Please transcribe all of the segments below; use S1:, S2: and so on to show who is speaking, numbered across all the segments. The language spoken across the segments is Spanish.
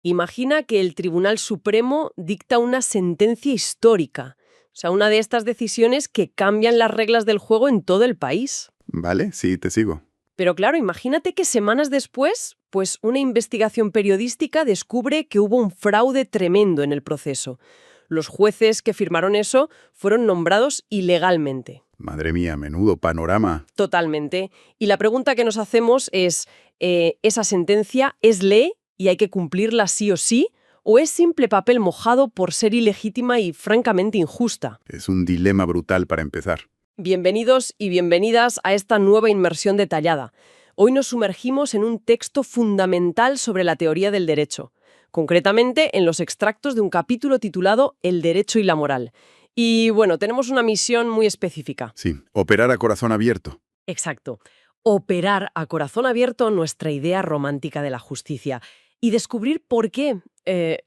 S1: Imagina que el Tribunal Supremo dicta una sentencia histórica, o sea, una de estas decisiones que cambian las reglas del juego en todo el país.
S2: Vale, sí, te sigo.
S1: Pero claro, imagínate que semanas después, pues una investigación periodística descubre que hubo un fraude tremendo en el proceso. Los jueces que firmaron eso fueron nombrados ilegalmente.
S2: Madre mía, menudo panorama.
S1: Totalmente. Y la pregunta que nos hacemos es, ¿esa sentencia es ley y hay que cumplirla sí o sí? ¿O es simple papel mojado por ser ilegítima y francamente injusta?
S2: Es un dilema brutal para empezar.
S1: Bienvenidos y bienvenidas a esta nueva inmersión detallada. Hoy nos sumergimos en un texto fundamental sobre la teoría del derecho, concretamente en los extractos de un capítulo titulado El derecho y la moral. Y bueno, tenemos una misión muy específica.
S2: Sí, operar a corazón abierto.
S1: Exacto. Operar a corazón abierto nuestra idea romántica de la justicia y descubrir por qué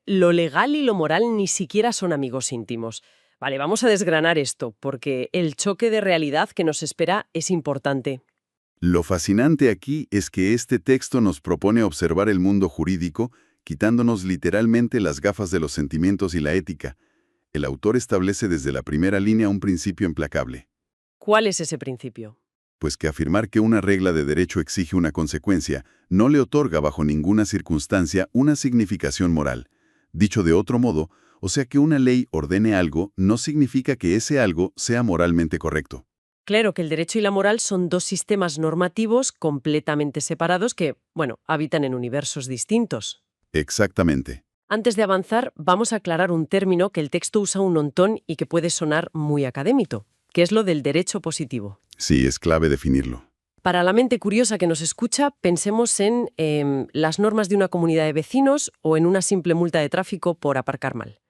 S1: lo legal y lo moral ni siquiera son amigos íntimos. Vale, vamos a desgranar esto, porque el choque de realidad que nos espera es importante.
S2: Lo fascinante aquí es que este texto nos propone observar el mundo jurídico, quitándonos literalmente las gafas de los sentimientos y la ética. El autor establece desde la primera línea un principio implacable.
S1: ¿Cuál es ese principio?
S2: Pues que afirmar que una regla de derecho exige una consecuencia no le otorga bajo ninguna circunstancia una significación moral. Dicho de otro modo, o sea que una ley ordene algo no significa que ese algo sea moralmente correcto.
S1: Claro que el derecho y la moral son dos sistemas normativos completamente separados que, bueno, habitan en universos distintos.
S2: Exactamente.
S1: Antes de avanzar, vamos a aclarar un término que el texto usa un montón y que puede sonar muy académico, que es lo del derecho positivo.
S2: Sí, es clave definirlo.
S1: Para la mente curiosa que nos escucha, pensemos en las normas de una comunidad de vecinos o en una simple multa de tráfico por aparcar mal.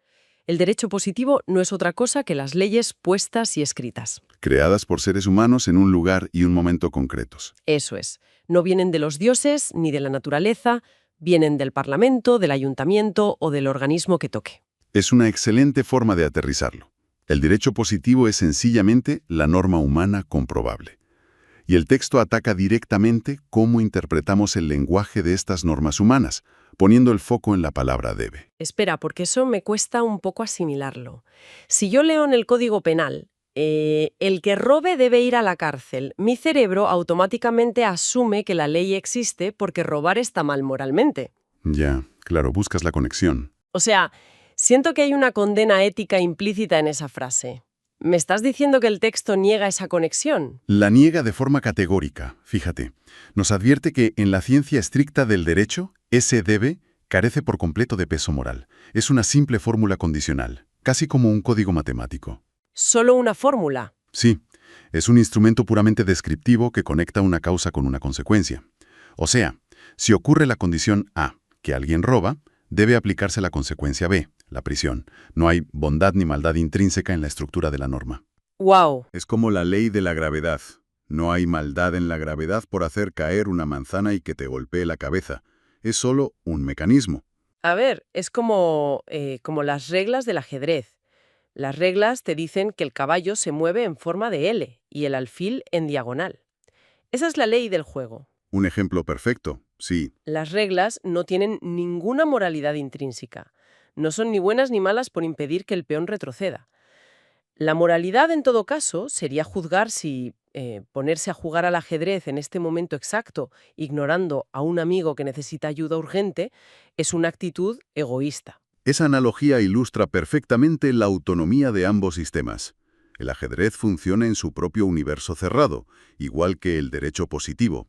S1: El derecho positivo no es otra cosa que las leyes puestas y escritas.
S2: Creadas por seres humanos en un lugar y un momento concretos.
S1: Eso es. No vienen de los dioses ni de la naturaleza, vienen del Parlamento, del Ayuntamiento o del organismo que toque.
S2: Es una excelente forma de aterrizarlo. El derecho positivo es sencillamente la norma humana comprobable. Y el texto ataca directamente cómo interpretamos el lenguaje de estas normas humanas, poniendo el foco en la palabra debe.
S1: Espera, porque eso me cuesta un poco asimilarlo. Si yo leo en el Código Penal, el que robe debe ir a la cárcel, mi cerebro automáticamente asume que la ley existe porque robar está mal moralmente.
S2: Ya, claro, buscas la conexión.
S1: O sea, siento que hay una condena ética implícita en esa frase. ¿Me estás diciendo que el texto niega esa conexión?
S2: La niega de forma categórica, fíjate. Nos advierte que en la ciencia estricta del derecho, ese debe carece por completo de peso moral. Es una simple fórmula condicional, casi como un código matemático.
S1: ¿Solo una fórmula?
S2: Sí, es un instrumento puramente descriptivo que conecta una causa con una consecuencia. O sea, si ocurre la condición A, que alguien roba, debe aplicarse la consecuencia B, la prisión. No hay bondad ni maldad intrínseca en la estructura de la norma.
S1: ¡Wow!
S2: Es como la ley de la gravedad. No hay maldad en la gravedad por hacer caer una manzana y que te golpee la cabeza. Es solo un mecanismo.
S1: A ver, es como las reglas del ajedrez. Las reglas te dicen que el caballo se mueve en forma de L y el alfil en diagonal. Esa es la ley del juego.
S2: Un ejemplo perfecto, sí.
S1: Las reglas no tienen ninguna moralidad intrínseca. No son ni buenas ni malas por impedir que el peón retroceda. La moralidad, en todo caso, sería juzgar si ponerse a jugar al ajedrez en este momento exacto, ignorando a un amigo que necesita ayuda urgente, es una actitud egoísta.
S2: Esa analogía ilustra perfectamente la autonomía de ambos sistemas. El ajedrez funciona en su propio universo cerrado, igual que el derecho positivo.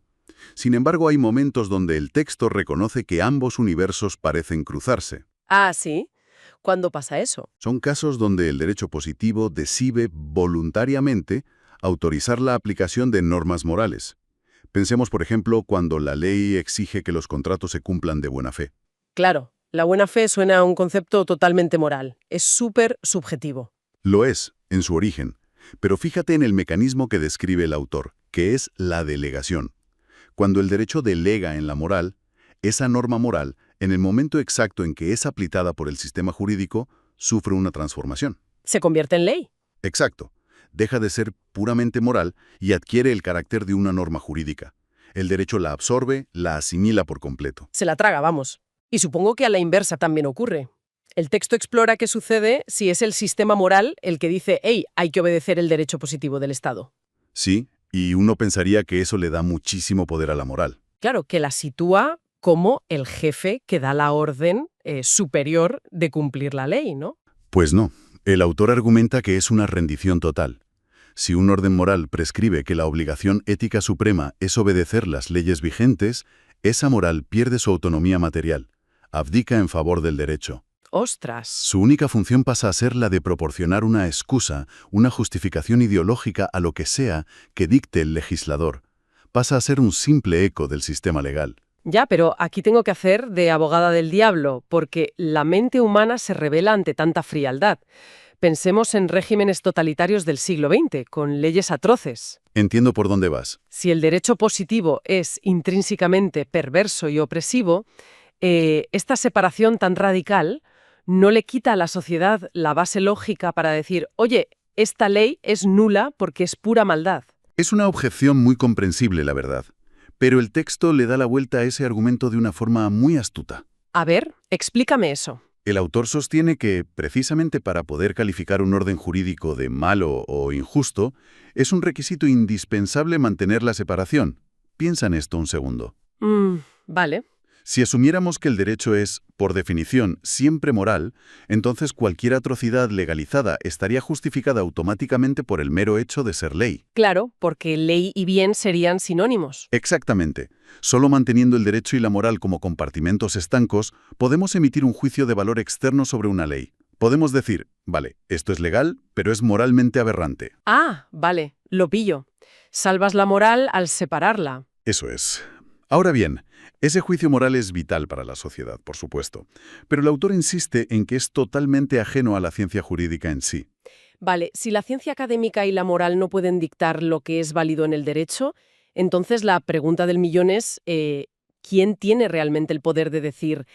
S2: Sin embargo, hay momentos donde el texto reconoce que ambos universos parecen cruzarse.
S1: Ah, ¿sí? ¿Cuándo pasa eso?
S2: Son casos donde el derecho positivo decide voluntariamente autorizar la aplicación de normas morales. Pensemos, por ejemplo, cuando la ley exige que los contratos se cumplan de buena fe.
S1: Claro, la buena fe suena a un concepto totalmente moral. Es súper subjetivo.
S2: Lo es, en su origen. Pero fíjate en el mecanismo que describe el autor, que es la delegación. Cuando el derecho delega en la moral, esa norma moral, en el momento exacto en que es aplicada por el sistema jurídico, sufre una transformación.
S1: Se convierte en ley.
S2: Exacto. Deja de ser puramente moral y adquiere el carácter de una norma jurídica. El derecho la absorbe, la asimila por completo.
S1: Se la traga, vamos. Y supongo que a la inversa también ocurre. El texto explora qué sucede si es el sistema moral el que dice, hey, hay que obedecer el derecho positivo del Estado.
S2: Sí, y uno pensaría que eso le da muchísimo poder a la moral.
S1: Claro, que la sitúa como el jefe que da la orden superior de cumplir la ley, ¿no?
S2: Pues no. El autor argumenta que es una rendición total. Si un orden moral prescribe que la obligación ética suprema es obedecer las leyes vigentes, esa moral pierde su autonomía material, abdica en favor del derecho.
S1: ¡Ostras!
S2: Su única función pasa a ser la de proporcionar una excusa, una justificación ideológica a lo que sea que dicte el legislador. Pasa a ser un simple eco del sistema legal.
S1: Ya, pero aquí tengo que hacer de abogada del diablo, porque la mente humana se revela ante tanta frialdad. Pensemos en regímenes totalitarios del siglo XX, con leyes atroces.
S2: Entiendo por dónde vas.
S1: Si el derecho positivo es intrínsecamente perverso y opresivo, esta separación tan radical no le quita a la sociedad la base lógica para decir, oye, esta ley es nula porque es pura maldad.
S2: Es una objeción muy comprensible, la verdad. Pero el texto le da la vuelta a ese argumento de una forma muy astuta.
S1: A ver, explícame eso.
S2: El autor sostiene que, precisamente para poder calificar un orden jurídico de malo o injusto, es un requisito indispensable mantener la separación. Piensa en esto un segundo.
S1: Vale.
S2: Si asumiéramos que el derecho es, por definición, siempre moral, entonces cualquier atrocidad legalizada estaría justificada automáticamente por el mero hecho de ser ley.
S1: Claro, porque ley y bien serían sinónimos.
S2: Exactamente. Solo manteniendo el derecho y la moral como compartimentos estancos, podemos emitir un juicio de valor externo sobre una ley. Podemos decir, vale, esto es legal, pero es moralmente aberrante.
S1: Ah, vale, lo pillo. Salvas la moral al separarla.
S2: Eso es. Ahora bien, ese juicio moral es vital para la sociedad, por supuesto, pero el autor insiste en que es totalmente ajeno a la ciencia jurídica en sí.
S1: Vale, si la ciencia académica y la moral no pueden dictar lo que es válido en el derecho, entonces la pregunta del millón es, ¿quién tiene realmente el poder de decir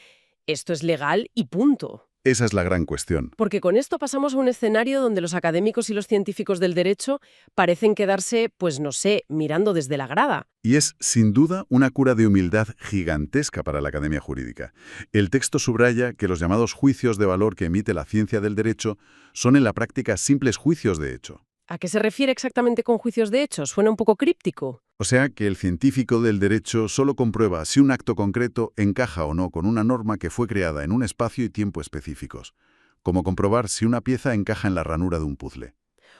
S1: esto es legal y punto?
S2: Esa es la gran cuestión.
S1: Porque con esto pasamos a un escenario donde los académicos y los científicos del derecho parecen quedarse, pues no sé, mirando desde la grada.
S2: Y es, sin duda, una cura de humildad gigantesca para la academia jurídica. El texto subraya que los llamados juicios de valor que emite la ciencia del derecho son en la práctica simples juicios de hecho.
S1: ¿A qué se refiere exactamente con juicios de hecho? Suena un poco críptico.
S2: O sea que el científico del derecho solo comprueba si un acto concreto encaja o no con una norma que fue creada en un espacio y tiempo específicos, como comprobar si una pieza encaja en la ranura de un puzzle.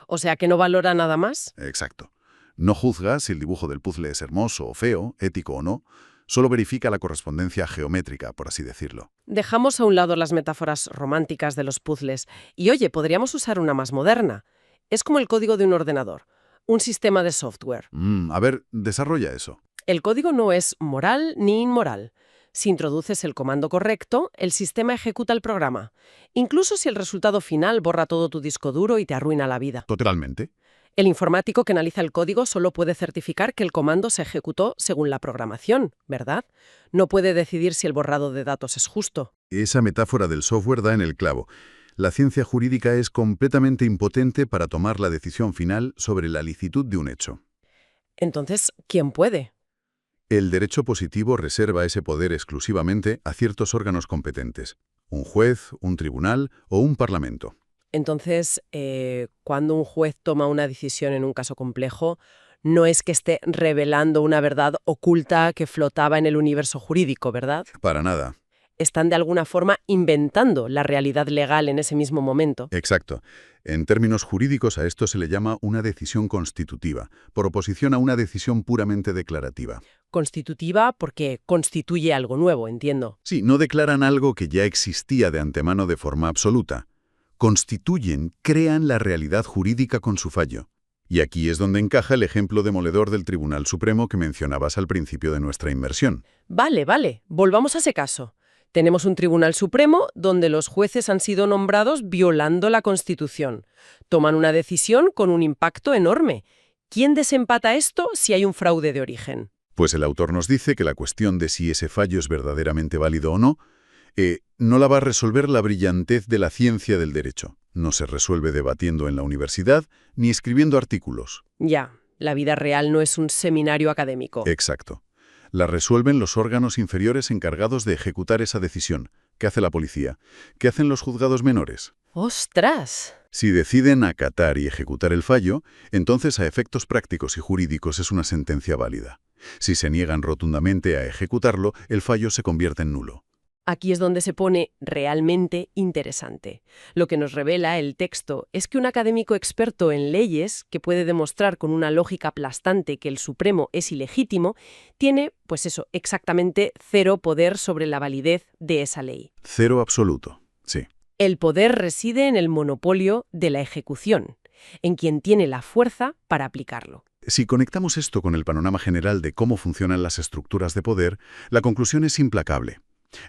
S1: O sea que no valora nada más.
S2: Exacto. No juzga si el dibujo del puzzle es hermoso o feo, ético o no, solo verifica la correspondencia geométrica, por así decirlo.
S1: Dejamos a un lado las metáforas románticas de los puzzles y oye, podríamos usar una más moderna. Es como el código de un ordenador, un sistema de software.
S2: A ver, desarrolla eso.
S1: El código no es moral ni inmoral. Si introduces el comando correcto, el sistema ejecuta el programa, incluso si el resultado final borra todo tu disco duro y te arruina la vida.
S2: Totalmente.
S1: El informático que analiza el código solo puede certificar que el comando se ejecutó según la programación, ¿verdad? No puede decidir si el borrado de datos es justo.
S2: Esa metáfora del software da en el clavo. La ciencia jurídica es completamente impotente para tomar la decisión final sobre la licitud de un hecho.
S1: Entonces, ¿quién puede?
S2: El derecho positivo reserva ese poder exclusivamente a ciertos órganos competentes, un juez, un tribunal o un parlamento.
S1: Entonces, cuando un juez toma una decisión en un caso complejo, no es que esté revelando una verdad oculta que flotaba en el universo jurídico, ¿verdad?
S2: Para nada.
S1: Están de alguna forma inventando la realidad legal en ese mismo momento.
S2: Exacto. En términos jurídicos a esto se le llama una decisión constitutiva, por oposición a una decisión puramente declarativa.
S1: Constitutiva porque constituye algo nuevo, entiendo.
S2: Sí, no declaran algo que ya existía de antemano de forma absoluta. Constituyen, crean la realidad jurídica con su fallo. Y aquí es donde encaja el ejemplo demoledor del Tribunal Supremo que mencionabas al principio de nuestra inmersión.
S1: Vale, volvamos a ese caso. Tenemos un Tribunal Supremo donde los jueces han sido nombrados violando la Constitución. Toman una decisión con un impacto enorme. ¿Quién desempata esto si hay un fraude de origen?
S2: Pues el autor nos dice que la cuestión de si ese fallo es verdaderamente válido o no, no la va a resolver la brillantez de la ciencia del derecho. No se resuelve debatiendo en la universidad ni escribiendo artículos.
S1: Ya, la vida real no es un seminario académico.
S2: Exacto. La resuelven los órganos inferiores encargados de ejecutar esa decisión. ¿Qué hace la policía? ¿Qué hacen los juzgados menores?
S1: ¡Ostras!
S2: Si deciden acatar y ejecutar el fallo, entonces a efectos prácticos y jurídicos es una sentencia válida. Si se niegan rotundamente a ejecutarlo, el fallo se convierte en nulo.
S1: Aquí es donde se pone realmente interesante. Lo que nos revela el texto es que un académico experto en leyes, que puede demostrar con una lógica aplastante que el Supremo es ilegítimo, tiene, pues eso, exactamente cero poder sobre la validez de esa ley.
S2: Cero absoluto, sí.
S1: El poder reside en el monopolio de la ejecución, en quien tiene la fuerza para aplicarlo.
S2: Si conectamos esto con el panorama general de cómo funcionan las estructuras de poder, la conclusión es implacable.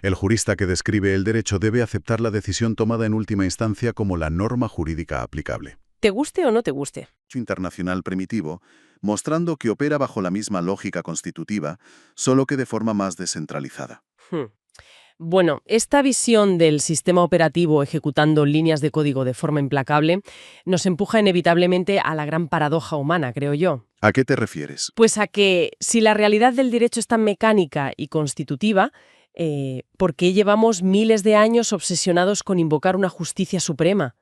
S2: El jurista que describe el derecho debe aceptar la decisión tomada en última instancia como la norma jurídica aplicable.
S1: ¿Te guste o no te guste?
S3: Internacional primitivo, mostrando que opera bajo la misma lógica constitutiva, solo que de forma más descentralizada.
S1: Bueno, esta visión del sistema operativo ejecutando líneas de código de forma implacable nos empuja inevitablemente a la gran paradoja humana, creo yo.
S3: ¿A qué te refieres?
S1: Pues a que si la realidad del derecho es tan mecánica y constitutiva, ¿por qué llevamos miles de años obsesionados con invocar una justicia suprema?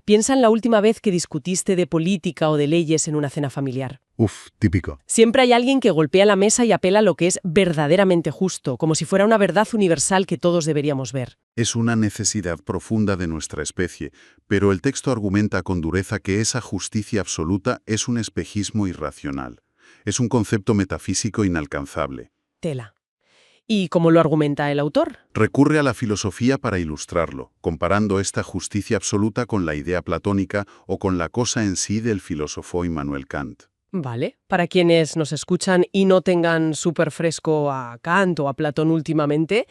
S1: Piensa en la última vez que discutiste de política o de leyes en una cena familiar.
S2: Típico.
S1: Siempre hay alguien que golpea la mesa y apela a lo que es verdaderamente justo, como si fuera una verdad universal que todos deberíamos ver.
S2: Es una necesidad profunda de nuestra especie, pero el texto argumenta con dureza que esa justicia absoluta es un espejismo irracional. Es un concepto metafísico inalcanzable.
S1: Tela. ¿Y cómo lo argumenta el autor?
S2: Recurre a la filosofía para ilustrarlo, comparando esta justicia absoluta con la idea platónica o con la cosa en sí del filósofo Immanuel Kant.
S1: Vale, para quienes nos escuchan y no tengan súper fresco a Kant o a Platón últimamente,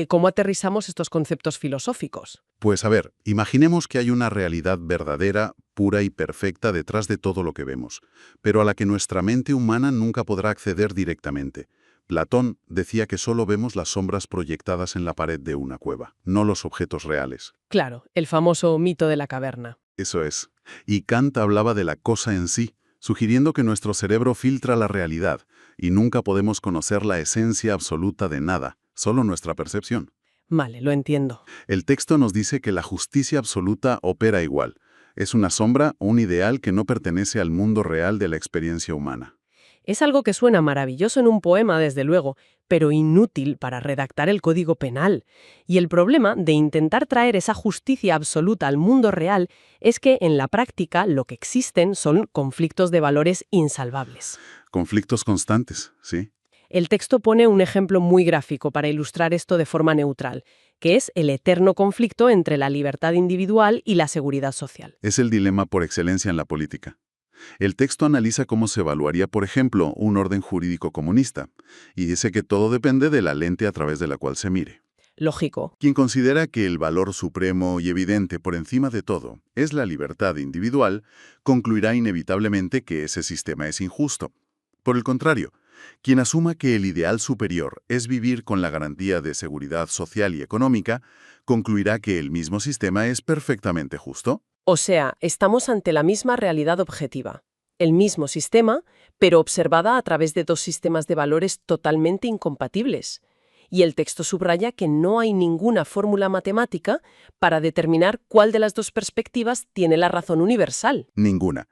S1: ¿cómo aterrizamos estos conceptos filosóficos?
S2: Pues a ver, imaginemos que hay una realidad verdadera, pura y perfecta detrás de todo lo que vemos, pero a la que nuestra mente humana nunca podrá acceder directamente. Platón decía que solo vemos las sombras proyectadas en la pared de una cueva, no los objetos reales.
S1: Claro, el famoso mito de la caverna.
S2: Eso es. Y Kant hablaba de la cosa en sí, sugiriendo que nuestro cerebro filtra la realidad y nunca podemos conocer la esencia absoluta de nada, solo nuestra percepción.
S1: Vale, lo entiendo.
S2: El texto nos dice que la justicia absoluta opera igual. Es una sombra o un ideal que no pertenece al mundo real de la experiencia humana.
S1: Es algo que suena maravilloso en un poema, desde luego, pero inútil para redactar el Código Penal. Y el problema de intentar traer esa justicia absoluta al mundo real es que, en la práctica, lo que existen son conflictos de valores insalvables.
S2: Conflictos constantes, sí.
S1: El texto pone un ejemplo muy gráfico para ilustrar esto de forma neutral, que es el eterno conflicto entre la libertad individual y la seguridad social.
S2: Es el dilema por excelencia en la política. El texto analiza cómo se evaluaría, por ejemplo, un orden jurídico comunista, y dice que todo depende de la lente a través de la cual se mire.
S1: Lógico.
S2: Quien considera que el valor supremo y evidente por encima de todo es la libertad individual, concluirá inevitablemente que ese sistema es injusto. Por el contrario, quien asuma que el ideal superior es vivir con la garantía de seguridad social y económica, concluirá que el mismo sistema es perfectamente justo.
S1: O sea, estamos ante la misma realidad objetiva, el mismo sistema, pero observada a través de dos sistemas de valores totalmente incompatibles. Y el texto subraya que no hay ninguna fórmula matemática para determinar cuál de las dos perspectivas tiene la razón universal.
S2: Ninguna.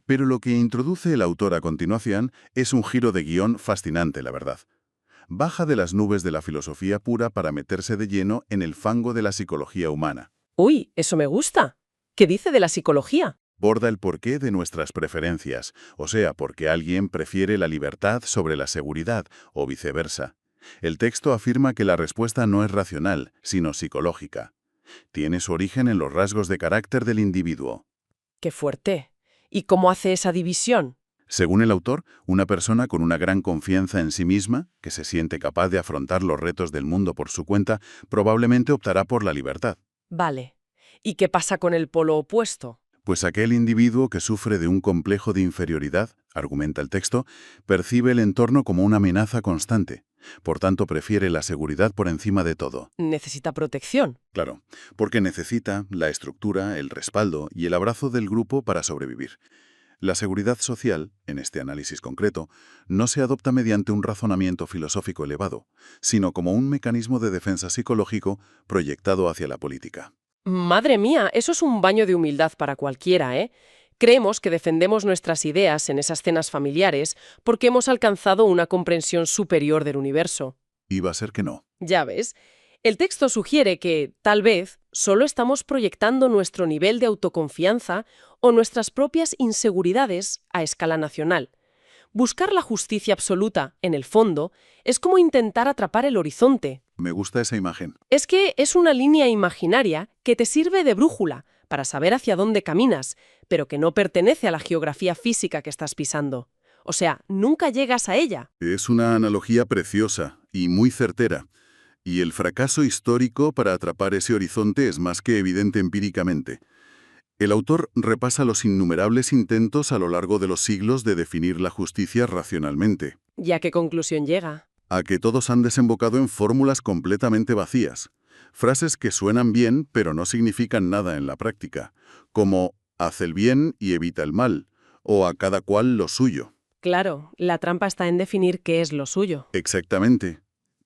S2: Pero lo que introduce el autor a continuación es un giro de guión fascinante, la verdad. Baja de las nubes de la filosofía pura para meterse de lleno en el fango de la psicología humana.
S1: Uy, eso me gusta. ¿Qué dice de la psicología?
S2: Borda el porqué de nuestras preferencias, o sea, por qué alguien prefiere la libertad sobre la seguridad, o viceversa. El texto afirma que la respuesta no es racional, sino psicológica. Tiene su origen en los rasgos de carácter del individuo.
S1: ¡Qué fuerte! ¿Y cómo hace esa división?
S2: Según el autor, una persona con una gran confianza en sí misma, que se siente capaz de afrontar los retos del mundo por su cuenta, probablemente optará por la libertad.
S1: Vale. ¿Y qué pasa con el polo opuesto?
S2: Pues aquel individuo que sufre de un complejo de inferioridad, argumenta el texto, percibe el entorno como una amenaza constante. Por tanto, prefiere la seguridad por encima de todo.
S1: Necesita protección.
S2: Claro, porque necesita la estructura, el respaldo y el abrazo del grupo para sobrevivir. La seguridad social, en este análisis concreto, no se adopta mediante un razonamiento filosófico elevado, sino como un mecanismo de defensa psicológico proyectado hacia la política.
S1: Madre mía, eso es un baño de humildad para cualquiera, ¿eh? Creemos que defendemos nuestras ideas en esas cenas familiares porque hemos alcanzado una comprensión superior del universo.
S2: Y va a ser que no.
S1: Ya ves, el texto sugiere que, tal vez, solo estamos proyectando nuestro nivel de autoconfianza o nuestras propias inseguridades a escala nacional. Buscar la justicia absoluta, en el fondo, es como intentar atrapar el horizonte.
S2: Me gusta esa imagen.
S1: Es que es una línea imaginaria que te sirve de brújula para saber hacia dónde caminas, pero que no pertenece a la geografía física que estás pisando. O sea, nunca llegas a ella.
S2: Es una analogía preciosa y muy certera. Y el fracaso histórico para atrapar ese horizonte es más que evidente empíricamente. El autor repasa los innumerables intentos a lo largo de los siglos de definir la justicia racionalmente,
S1: ¿Y a qué conclusión llega?
S2: a que todos han desembocado en fórmulas completamente vacías, frases que suenan bien pero no significan nada en la práctica, como «haz el bien y evita el mal», o «a cada cual lo suyo».
S1: Claro, la trampa está en definir qué es lo suyo.
S2: Exactamente.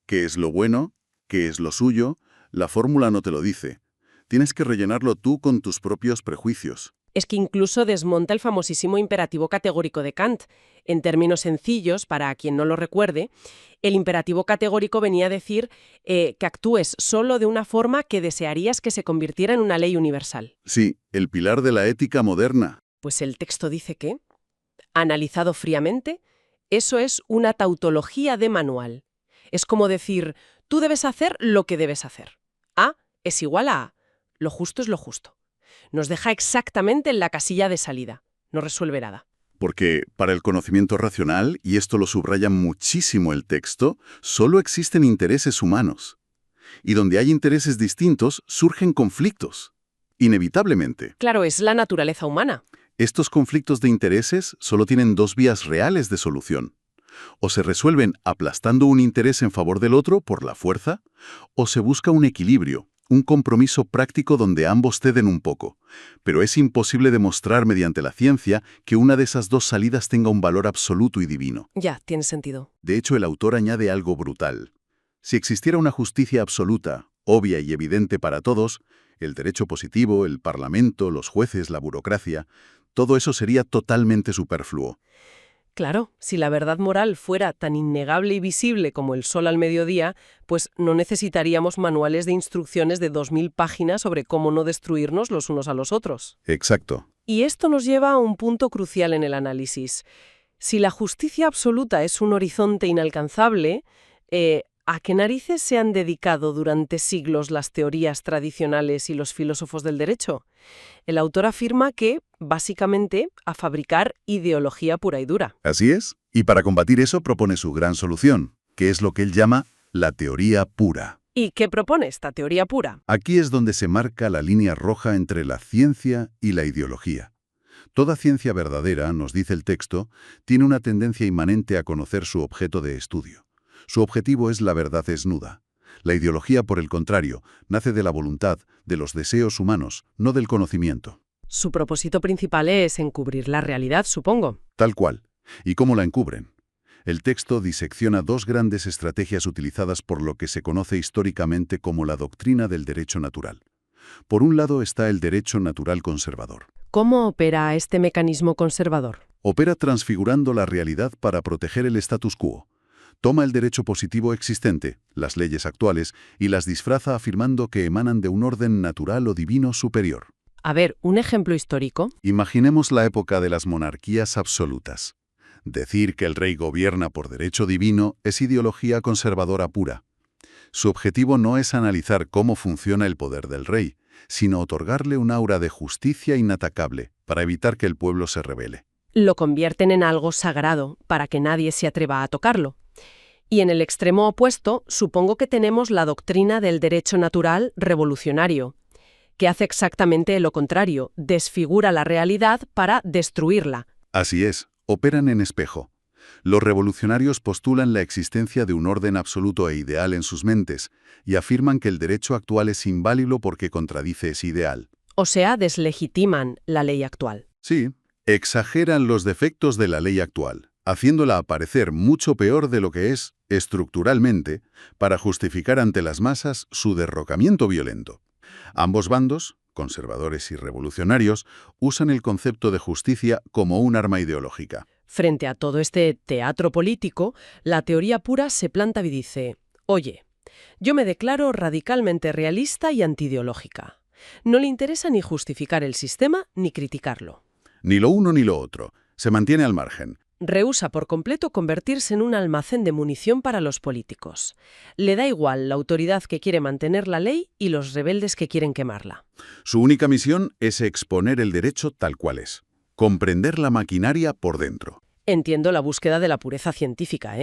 S2: ¿Qué es lo bueno? ¿Qué es lo suyo? La fórmula no te lo dice. Tienes que rellenarlo tú con tus propios prejuicios.
S1: Es que incluso desmonta el famosísimo imperativo categórico de Kant. En términos sencillos, para quien no lo recuerde, el imperativo categórico venía a decir que actúes solo de una forma que desearías que se convirtiera en una ley universal.
S2: Sí, el pilar de la ética moderna.
S1: Pues el texto dice que, analizado fríamente, eso es una tautología de manual. Es como decir, tú debes hacer lo que debes hacer. A es igual a A. Lo justo es lo justo. Nos deja exactamente en la casilla de salida. No resuelve nada.
S2: Porque para el conocimiento racional, y esto lo subraya muchísimo el texto, solo existen intereses humanos. Y donde hay intereses distintos, surgen conflictos. Inevitablemente.
S1: Claro, es la naturaleza humana.
S2: Estos conflictos de intereses solo tienen dos vías reales de solución. O se resuelven aplastando un interés en favor del otro por la fuerza, o se busca un equilibrio, un compromiso práctico donde ambos ceden un poco. Pero es imposible demostrar mediante la ciencia que una de esas dos salidas tenga un valor absoluto y divino.
S1: Ya, tiene sentido.
S2: De hecho, el autor añade algo brutal. Si existiera una justicia absoluta, obvia y evidente para todos, el derecho positivo, el parlamento, los jueces, la burocracia, todo eso sería totalmente superfluo.
S1: Claro, si la verdad moral fuera tan innegable y visible como el sol al mediodía, pues no necesitaríamos manuales de instrucciones de 2000 páginas sobre cómo no destruirnos los unos a los otros.
S2: Exacto.
S1: Y esto nos lleva a un punto crucial en el análisis. Si la justicia absoluta es un horizonte inalcanzable, ¿a qué narices se han dedicado durante siglos las teorías tradicionales y los filósofos del derecho? El autor afirma que, básicamente, a fabricar ideología pura y dura.
S2: Así es. Y para combatir eso propone su gran solución, que es lo que él llama la teoría pura.
S1: ¿Y qué propone esta teoría pura?
S2: Aquí es donde se marca la línea roja entre la ciencia y la ideología. Toda ciencia verdadera, nos dice el texto, tiene una tendencia inmanente a conocer su objeto de estudio. Su objetivo es la verdad desnuda. La ideología, por el contrario, nace de la voluntad, de los deseos humanos, no del conocimiento.
S1: Su propósito principal es encubrir la realidad, supongo.
S2: Tal cual. ¿Y cómo la encubren? El texto disecciona dos grandes estrategias utilizadas por lo que se conoce históricamente como la doctrina del derecho natural. Por un lado está el derecho natural conservador.
S1: ¿Cómo opera este mecanismo conservador?
S2: Opera transfigurando la realidad para proteger el status quo. Toma el derecho positivo existente, las leyes actuales, y las disfraza afirmando que emanan de un orden natural o divino superior.
S1: A ver, ¿un ejemplo histórico?
S2: Imaginemos la época de las monarquías absolutas. Decir que el rey gobierna por derecho divino es ideología conservadora pura. Su objetivo no es analizar cómo funciona el poder del rey, sino otorgarle un aura de justicia inatacable para evitar que el pueblo se rebele.
S1: Lo convierten en algo sagrado para que nadie se atreva a tocarlo. Y en el extremo opuesto, supongo que tenemos la doctrina del derecho natural revolucionario, que hace exactamente lo contrario, desfigura la realidad para destruirla.
S2: Así es, operan en espejo. Los revolucionarios postulan la existencia de un orden absoluto e ideal en sus mentes y afirman que el derecho actual es inválido porque contradice ese ideal.
S1: O sea, deslegitiman la ley actual.
S2: Sí, Exageran los defectos de la ley actual, haciéndola aparecer mucho peor de lo que es estructuralmente, para justificar ante las masas su derrocamiento violento. Ambos bandos, conservadores y revolucionarios, usan el concepto de justicia como un arma ideológica.
S1: Frente a todo este teatro político, la teoría pura se planta y dice: oye, yo me declaro radicalmente realista y antiideológica. No le interesa ni justificar el sistema ni criticarlo.
S2: Ni lo uno ni lo otro. Se mantiene al margen.
S1: Rehúsa por completo convertirse en un almacén de munición para los políticos. Le da igual la autoridad que quiere mantener la ley y los rebeldes que quieren quemarla.
S2: Su única misión es exponer el derecho tal cual es. Comprender la maquinaria por dentro.
S1: Entiendo la búsqueda de la pureza científica,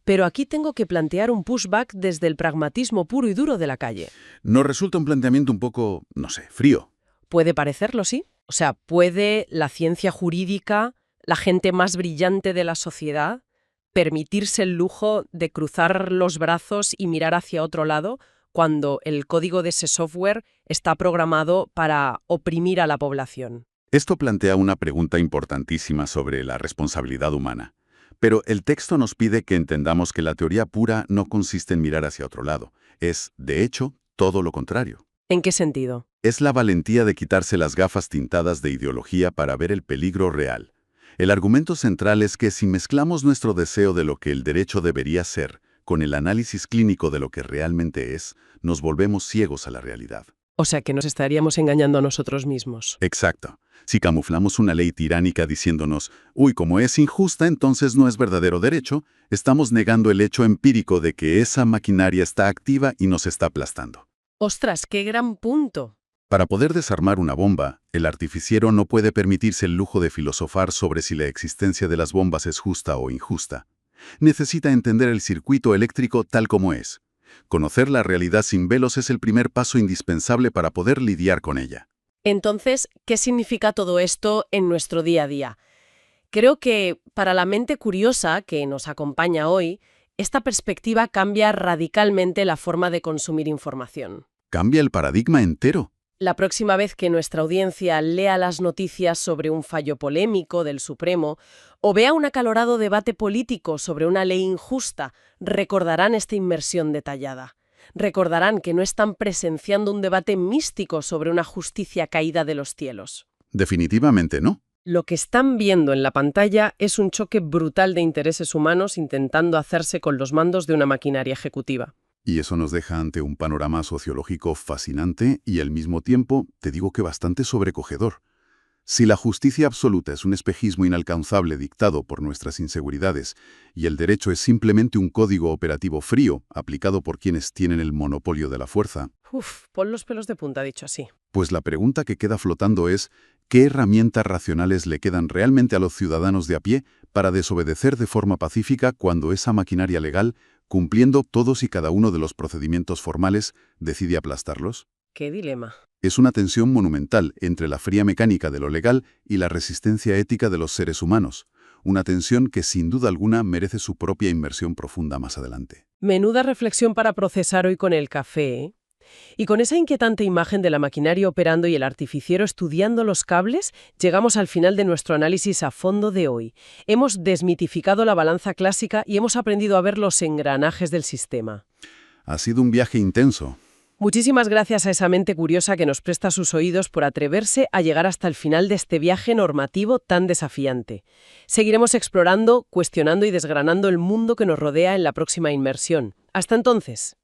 S1: pero aquí tengo que plantear un pushback desde el pragmatismo puro y duro de la calle.
S2: ¿No resulta un planteamiento un poco, no sé, frío?
S1: Puede parecerlo, sí. O sea, ¿puede la ciencia jurídica, la gente más brillante de la sociedad, permitirse el lujo de cruzar los brazos y mirar hacia otro lado cuando el código de ese software está programado para oprimir a la población?
S2: Esto plantea una pregunta importantísima sobre la responsabilidad humana. Pero el texto nos pide que entendamos que la teoría pura no consiste en mirar hacia otro lado. Es, de hecho, todo lo contrario.
S1: ¿En qué sentido?
S2: Es la valentía de quitarse las gafas tintadas de ideología para ver el peligro real. El argumento central es que si mezclamos nuestro deseo de lo que el derecho debería ser con el análisis clínico de lo que realmente es, nos volvemos ciegos a la realidad.
S1: O sea, que nos estaríamos engañando a nosotros mismos.
S2: Exacto. Si camuflamos una ley tiránica diciéndonos, uy, como es injusta, entonces no es verdadero derecho, estamos negando el hecho empírico de que esa maquinaria está activa y nos está aplastando.
S1: ¡Ostras, qué gran punto!
S2: Para poder desarmar una bomba, el artificiero no puede permitirse el lujo de filosofar sobre si la existencia de las bombas es justa o injusta. Necesita entender el circuito eléctrico tal como es. Conocer la realidad sin velos es el primer paso indispensable para poder lidiar con ella.
S1: Entonces, ¿qué significa todo esto en nuestro día a día? Creo que para la mente curiosa que nos acompaña hoy, esta perspectiva cambia radicalmente la forma de consumir información.
S2: Cambia el paradigma entero.
S1: La próxima vez que nuestra audiencia lea las noticias sobre un fallo polémico del Supremo o vea un acalorado debate político sobre una ley injusta, recordarán esta inmersión detallada. Recordarán que no están presenciando un debate místico sobre una justicia caída de los cielos.
S2: Definitivamente no.
S1: Lo que están viendo en la pantalla es un choque brutal de intereses humanos intentando hacerse con los mandos de una maquinaria ejecutiva.
S2: Y eso nos deja ante un panorama sociológico fascinante y al mismo tiempo, te digo que bastante sobrecogedor. Si la justicia absoluta es un espejismo inalcanzable dictado por nuestras inseguridades y el derecho es simplemente un código operativo frío aplicado por quienes tienen el monopolio de la fuerza,
S1: Pon los pelos de punta dicho así.
S2: pues la pregunta que queda flotando es ¿qué herramientas racionales le quedan realmente a los ciudadanos de a pie para desobedecer de forma pacífica cuando esa maquinaria legal, cumpliendo todos y cada uno de los procedimientos formales, decide aplastarlos?
S1: ¡Qué dilema!
S2: Es una tensión monumental entre la fría mecánica de lo legal y la resistencia ética de los seres humanos. Una tensión que sin duda alguna merece su propia inmersión profunda más adelante.
S1: Menuda reflexión para procesar hoy con el café, ¿eh? Y con esa inquietante imagen de la maquinaria operando y el artificiero estudiando los cables, llegamos al final de nuestro análisis a fondo de hoy. Hemos desmitificado la balanza clásica y hemos aprendido a ver los engranajes del sistema.
S2: Ha sido un viaje intenso.
S1: Muchísimas gracias a esa mente curiosa que nos presta sus oídos por atreverse a llegar hasta el final de este viaje normativo tan desafiante. Seguiremos explorando, cuestionando y desgranando el mundo que nos rodea en la próxima inmersión. Hasta entonces.